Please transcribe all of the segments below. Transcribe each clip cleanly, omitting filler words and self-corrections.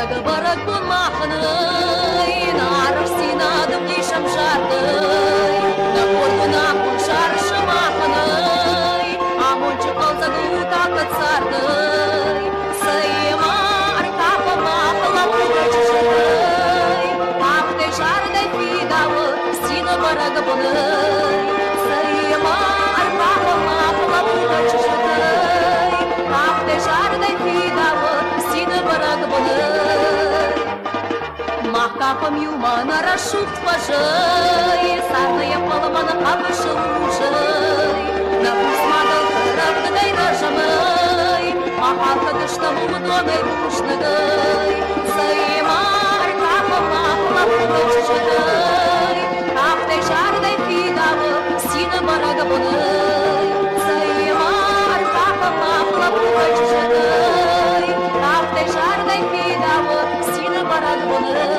Barag barag bun mahnăi, n-ar sina dămni și-am jardăi, n-a na pun șar și mahnăi, am un ce colță gluta că țardăi, să-i mari capă mapă la purăci și-dăi, am de jar de-ai fi dău, stină barag bunăi, să-i mari capă mapă la purăci și-dăi, am de jar de-ai fi dău, stină barag bunăi. Capă miuma n-ara șuft păjăi, sarnă e pălămă n apă și lujăi, n-a pus magă cărăv de de-ai răjămăi, ma halcă dăștă mudonă-i rușnăgăi, să-i mari capă mapă la purăci și-dăi, cap de jar de-ai fi dău, stină baragă bunăi, să-i mari capă mapă la purăci și-dăi, cap de jar de-ai fi dău, stină baragă bunăi.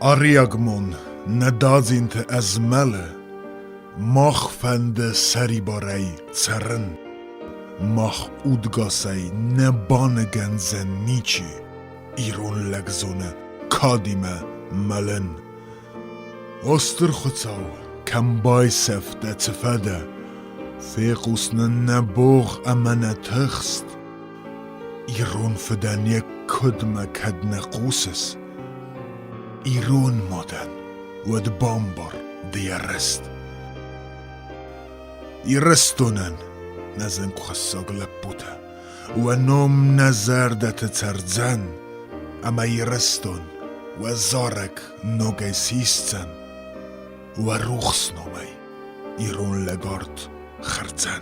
Ariagmon nadazinte az mele, mach fende seri barei ceren, mach udgasei ne banegen zen nici, irun legzone kadime melen. Osterchocau kambay sefte cefede, fequsne neboch amene tchst, irun fedanje kudme kadne quses, irun moden wed bombar di arrest. Irrestonen نزن خساق لبوته و نوم نزردت ترزن اما یرستون و زارک نوگه سیستن و روخس نومی ایرون لگارد خرزن